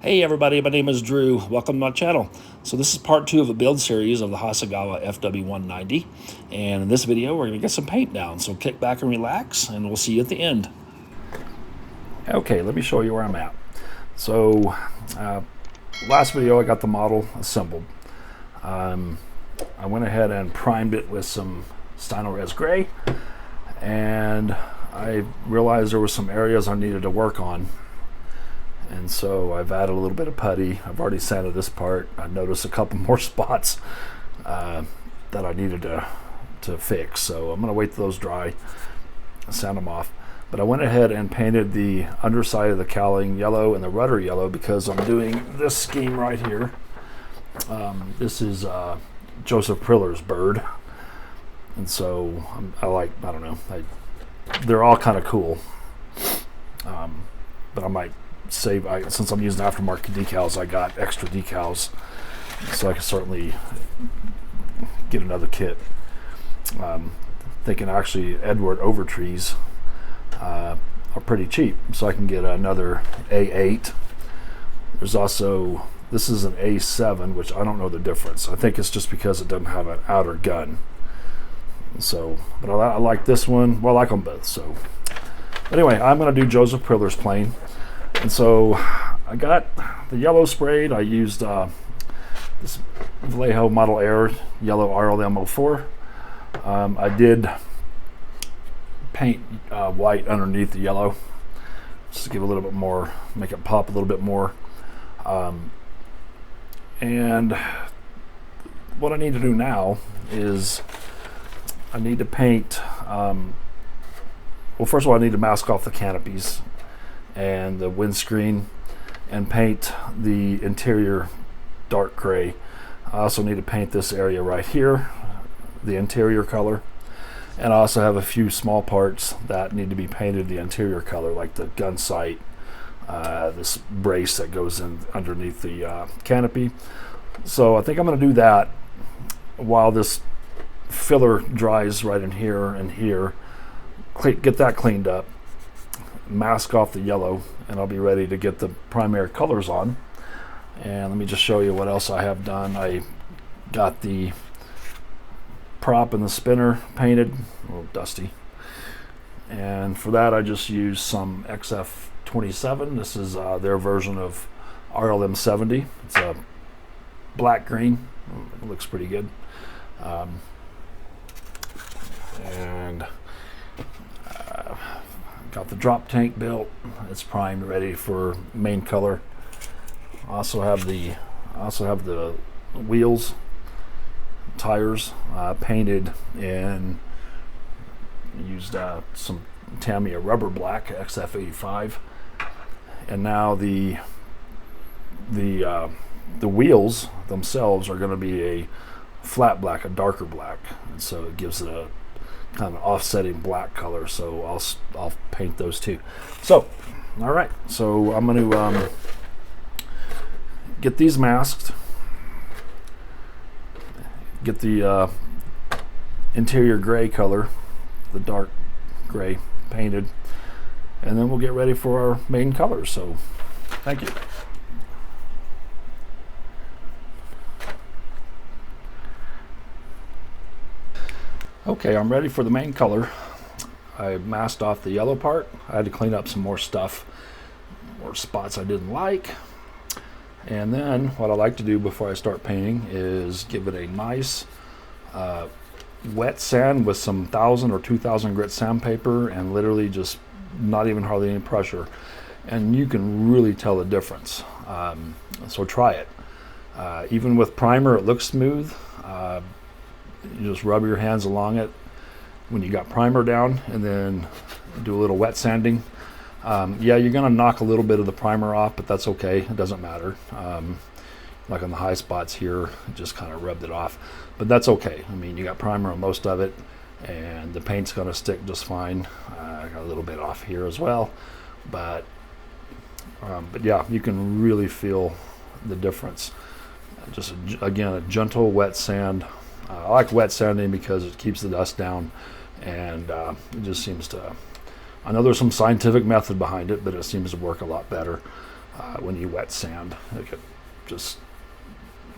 Hey everybody, my name is Drew. Welcome to my channel. So this is part 2 of a build series of the Hasegawa Fw-190. And in this video, we're going to get some paint down. So kick back and relax, and we'll see you at the end. Okay, let me show you where I'm at. So last video, I got the model assembled. I went ahead and primed it with some Stynylrez gray. And I realized there were some areas I needed to work on. And so I've added a little bit of putty. I've already sanded this part. I noticed a couple more spots that I needed to fix. So I'm going to wait till those dry, sand them off. But I went ahead and painted the underside of the cowling yellow and the rudder yellow because I'm doing this scheme right here. This is Joseph Priller's bird. And so they're all kind of cool. But I might save, since I'm using aftermarket decals, I got extra decals, so I can certainly get another kit. Thinking actually Edward Overtrees are pretty cheap, so I can get another A8. There's also, this is an A7, which I don't know the difference. I think it's just because it doesn't have an outer gun. So, but I like this one. Well, I like them both. So, anyway, I'm going to do Joseph Priller's plane. And so I got the yellow sprayed. I used this Vallejo Model Air yellow RLM04. I did paint white underneath the yellow just to give a little bit more, make it pop a little bit more. And what I need to do now is I need to paint, well, first of all, I need to mask off the canopies and the windscreen and paint the interior dark gray. I also need to paint this area right here, the interior color, and I also have a few small parts that need to be painted the interior color, like the gun sight, this brace that goes in underneath the canopy. So I think I'm going to do that while this filler dries right in here and here. Get that cleaned up, mask off the yellow, and I'll be ready to get the primary colors on. And let me just show you what else I have done. I got the prop and the spinner painted, a little dusty, and for that I just used some XF27. This is their version of RLM70. It's a black green. It looks pretty good. And got the drop tank built. It's primed, ready for main color. I also have the wheels, tires painted, and used some Tamiya rubber black XF85. And now the wheels themselves are going to be a flat black, a darker black, and so it gives it a kind of offsetting black color. So I'll paint those too. So, all right. So I'm going to get these masked, get the interior gray color, the dark gray, painted, and then we'll get ready for our main colors. So, thank you. Okay, I'm ready for the main color. I masked off the yellow part. I had to clean up some more stuff, more spots I didn't like. And then what I like to do before I start painting is give it a nice wet sand with some 1,000 or 2,000 grit sandpaper, and literally just not even hardly any pressure. And you can really tell the difference. So try it. Even with primer, it looks smooth. You just rub your hands along it when you got primer down, and then do a little wet sanding. Yeah, you're going to knock a little bit of the primer off, but that's okay. It doesn't matter. Like on the high spots here, just kind of rubbed it off, but that's okay. I mean, you got primer on most of it, and the paint's going to stick just fine. I got a little bit off here as well, but yeah, you can really feel the difference. Just again, a gentle wet sand. I like wet sanding because it keeps the dust down, and it just seems to, I know there's some scientific method behind it, but it seems to work a lot better. when you wet sand. It just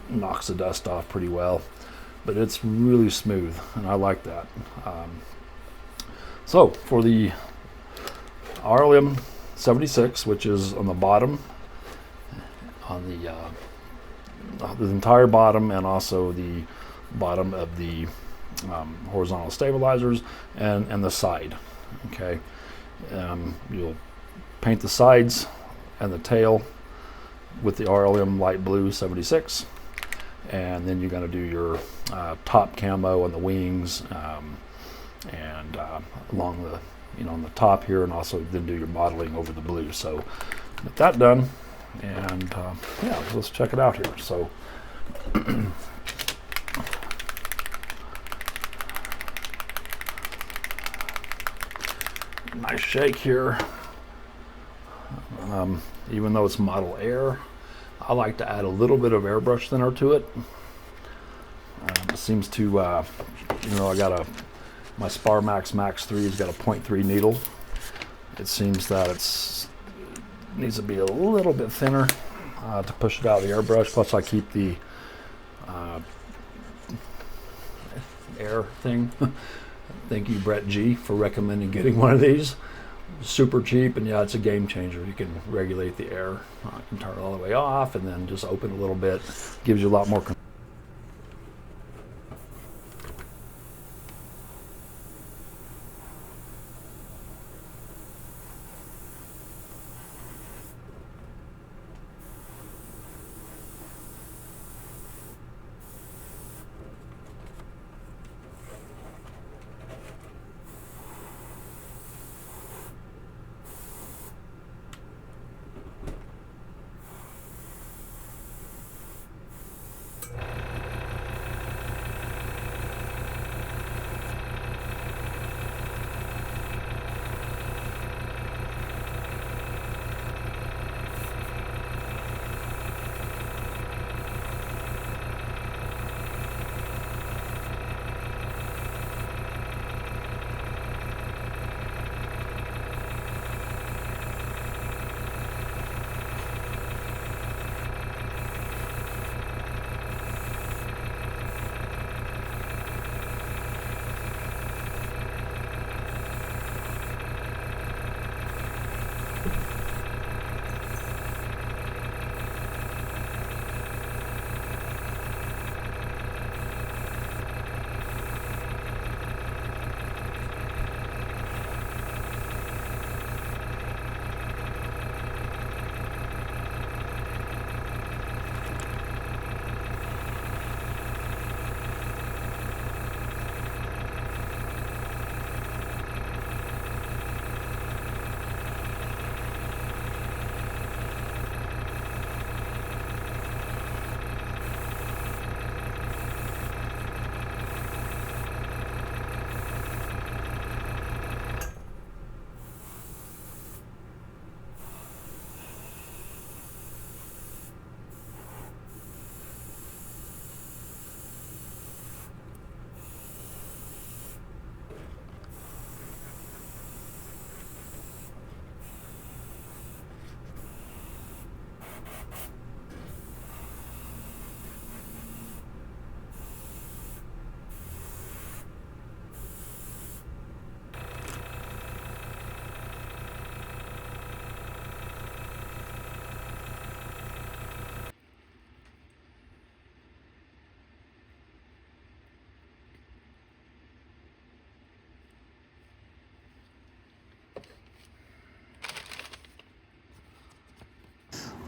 knocks the dust off pretty well, but it's really smooth, and I like that. So for the RLM 76, which is on the bottom, on the entire bottom, and also the bottom of the horizontal stabilizers and the side. Okay, you'll paint the sides and the tail with the RLM light blue 76, and then you're going to do your top camo on the wings and along the on the top here, and also then do your modeling over the blue. So get that done, and yeah, let's check it out here. So nice shake here. Even though it's Model Air, I like to add a little bit of airbrush thinner to it. It seems to, I got my Spar Max 3 has got a 0.3 needle. It seems that it needs to be a little bit thinner to push it out of the airbrush. Plus, I keep the air thing. Thank you, Brett G, for recommending getting one of these. Super cheap, and yeah, it's a game changer. You can regulate the air. You can turn it all the way off, and then just open a little bit. Gives you a lot more control.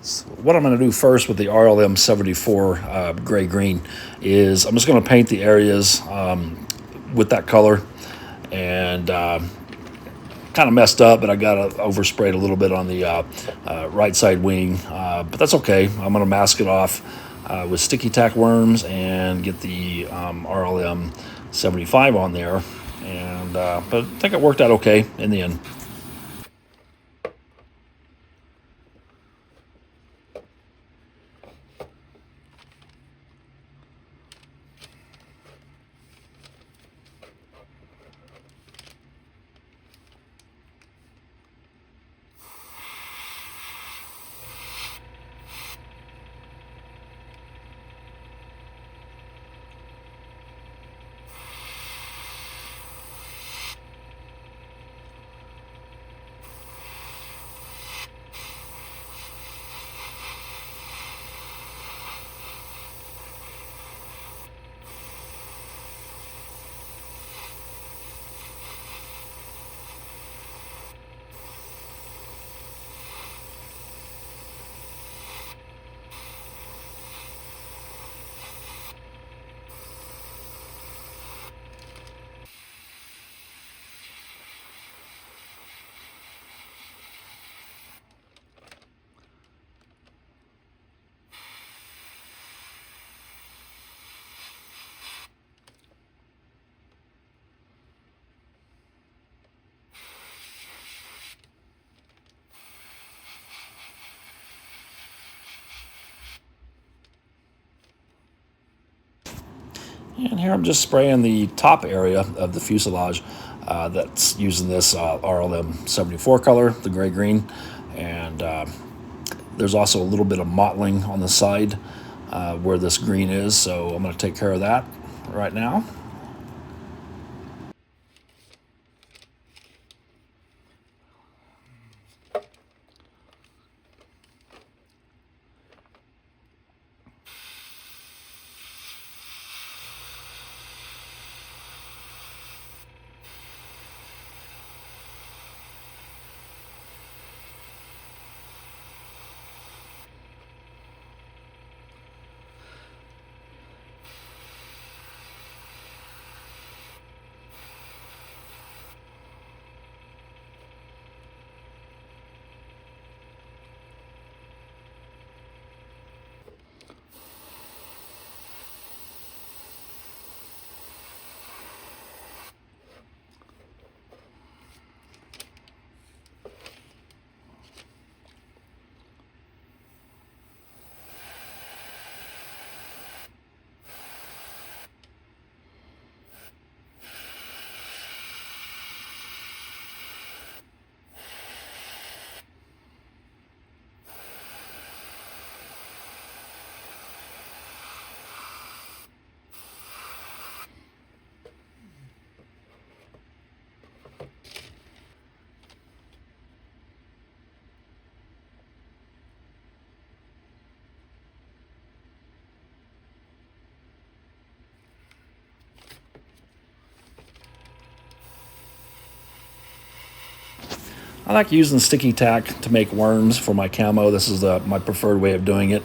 So what I'm going to do first with the RLM 74 gray-green is I'm just going to paint the areas with that color, and kind of messed up, but I got oversprayed a little bit on the right side wing, but that's okay. I'm going to mask it off with sticky tack worms and get the RLM 75 on there, and but I think it worked out okay in the end. And here I'm just spraying the top area of the fuselage that's using this RLM 74 color, the gray-green. And there's also a little bit of mottling on the side where this green is, so I'm going to take care of that right now. I like using sticky tack to make worms for my camo. This is my preferred way of doing it.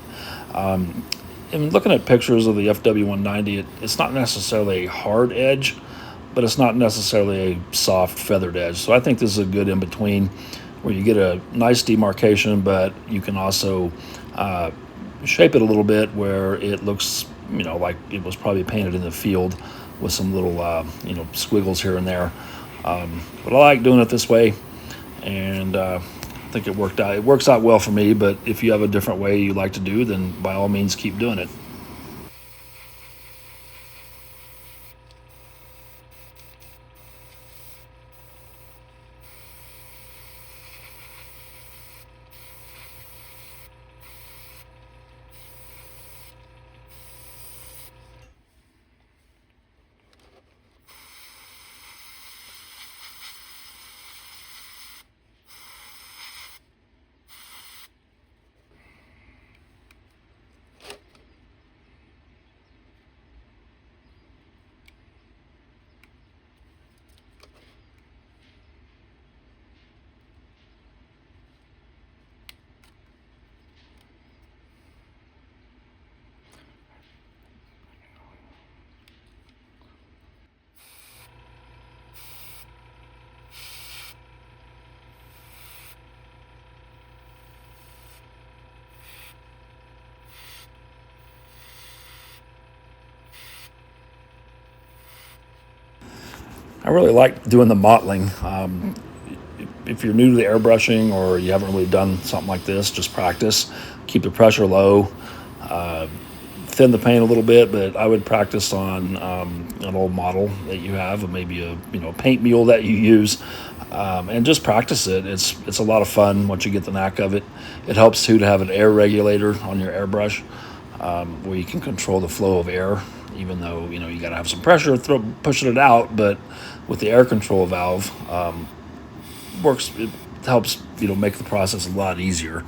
And looking at pictures of the FW-190, it's not necessarily a hard edge, but it's not necessarily a soft feathered edge. So I think this is a good in-between where you get a nice demarcation, but you can also shape it a little bit where it looks, like it was probably painted in the field with some little, squiggles here and there. But I like doing it this way, and I think it worked out. It works out well for me, but if you have a different way you like to do, then by all means keep doing it. I really like doing the mottling. If you're new to the airbrushing or you haven't really done something like this, just practice. Keep the pressure low. Thin the paint a little bit, but I would practice on an old model that you have, or maybe a paint mule that you use, and just practice it. It's a lot of fun once you get the knack of it. It helps too to have an air regulator on your airbrush, where you can control the flow of air. Even though you got to have some pressure pushing it out, but with the air control valve, works. It helps make the process a lot easier.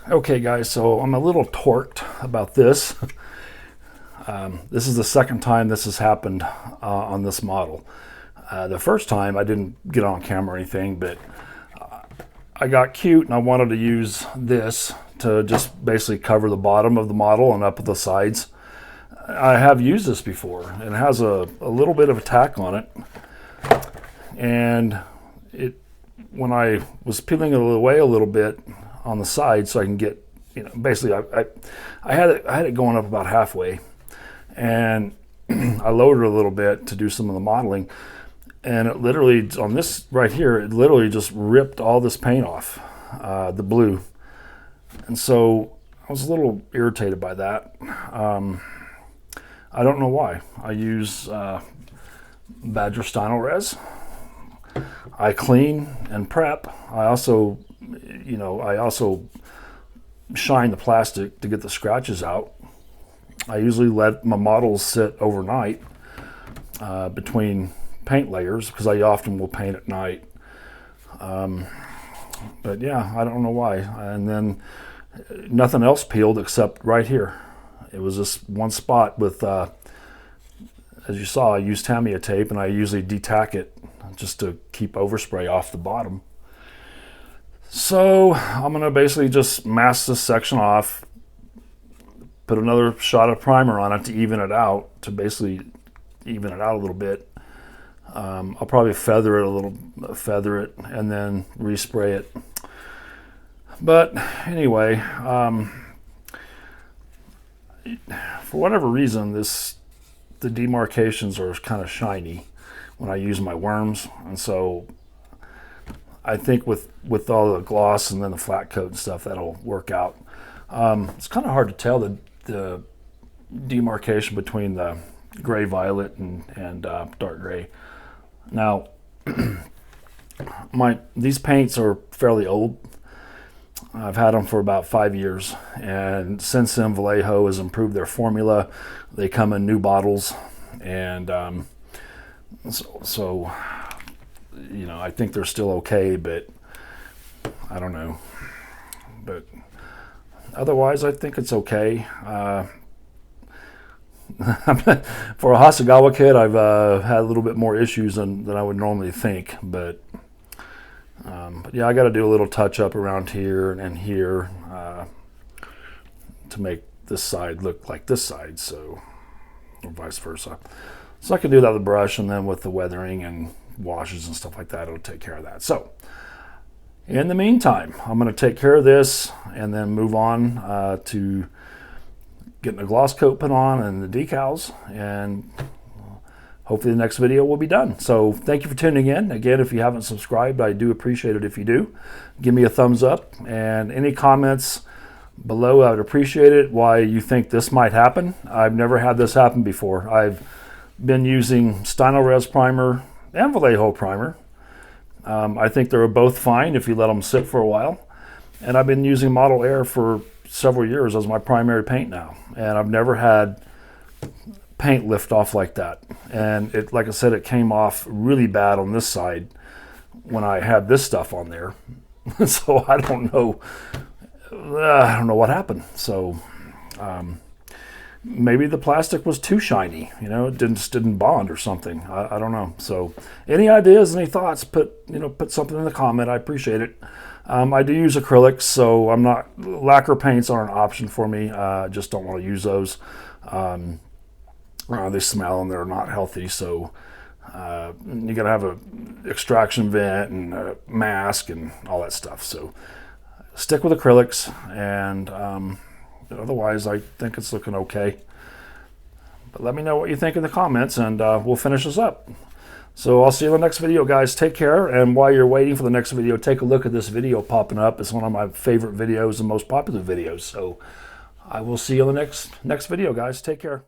Okay guys, so I'm a little torqued about this. This is the second time this has happened on this model. The first time I didn't get on camera or anything, but I got cute and I wanted to use this to just basically cover the bottom of the model and up at the sides. I have used this before, and it has a little bit of a tack on it. And when I was peeling it away a little bit on the side so I can get, basically I had it going up about halfway, and I lowered it a little bit to do some of the modeling, and it literally, on this right here, it literally just ripped all this paint off, the blue. And so I was a little irritated by that. I don't know why. I use Badger Stynylrez Res. I clean and prep. I also shine the plastic to get the scratches out. I usually let my models sit overnight between paint layers because I often will paint at night. But yeah, I don't know why. And then nothing else peeled except right here. It was just one spot with, as you saw, I used Tamiya tape, and I usually detack it just to keep overspray off the bottom. So I'm going to basically just mask this section off, put another shot of primer on it to even it out, a little bit. I'll probably feather it and then respray it. But anyway, for whatever reason, the demarcations are kind of shiny when I use my worms, and so I think with all the gloss and then the flat coat and stuff, that'll work out. It's kind of hard to tell the demarcation between the gray violet and dark gray. Now, these paints are fairly old. I've had them for about 5 years, and since then Vallejo has improved their formula. They come in new bottles, and so I think they're still okay, but I don't know. But otherwise, I think it's okay. For a Hasegawa kit, I've had a little bit more issues than I would normally think, but yeah, I got to do a little touch up around here and here to make this side look like this side, so, or vice versa. So I can do that with the brush, and then with the weathering and washes and stuff like that, it'll take care of that. So in the meantime, I'm going to take care of this and then move on to getting a gloss coat put on and the decals, and hopefully the next video will be done. So thank you for tuning in. Again, if you haven't subscribed, I do appreciate it if you do. Give me a thumbs up, and any comments below, I would appreciate it, why you think this might happen. I've never had this happen before. I've been using Stynylrez primer and Vallejo primer. I think they're both fine if you let them sit for a while. And I've been using Model Air for several years as my primary paint now, and I've never had paint lift off like that. And it, like I said, it came off really bad on this side when I had this stuff on there. So I don't know what happened. So maybe the plastic was too shiny, it didn't bond or something. I don't know. So any ideas, any thoughts, put something in the comment. I appreciate it. I do use acrylics, so lacquer paints aren't an option for me. I just don't want to use those. They smell and they're not healthy, so you got to have an extraction vent and a mask and all that stuff. So stick with acrylics, and otherwise I think it's looking okay. But let me know what you think in the comments, and we'll finish this up. So I'll see you in the next video, guys. Take care, and while you're waiting for the next video, take a look at this video popping up. It's one of my favorite videos and most popular videos. So I will see you in the next video, guys. Take care.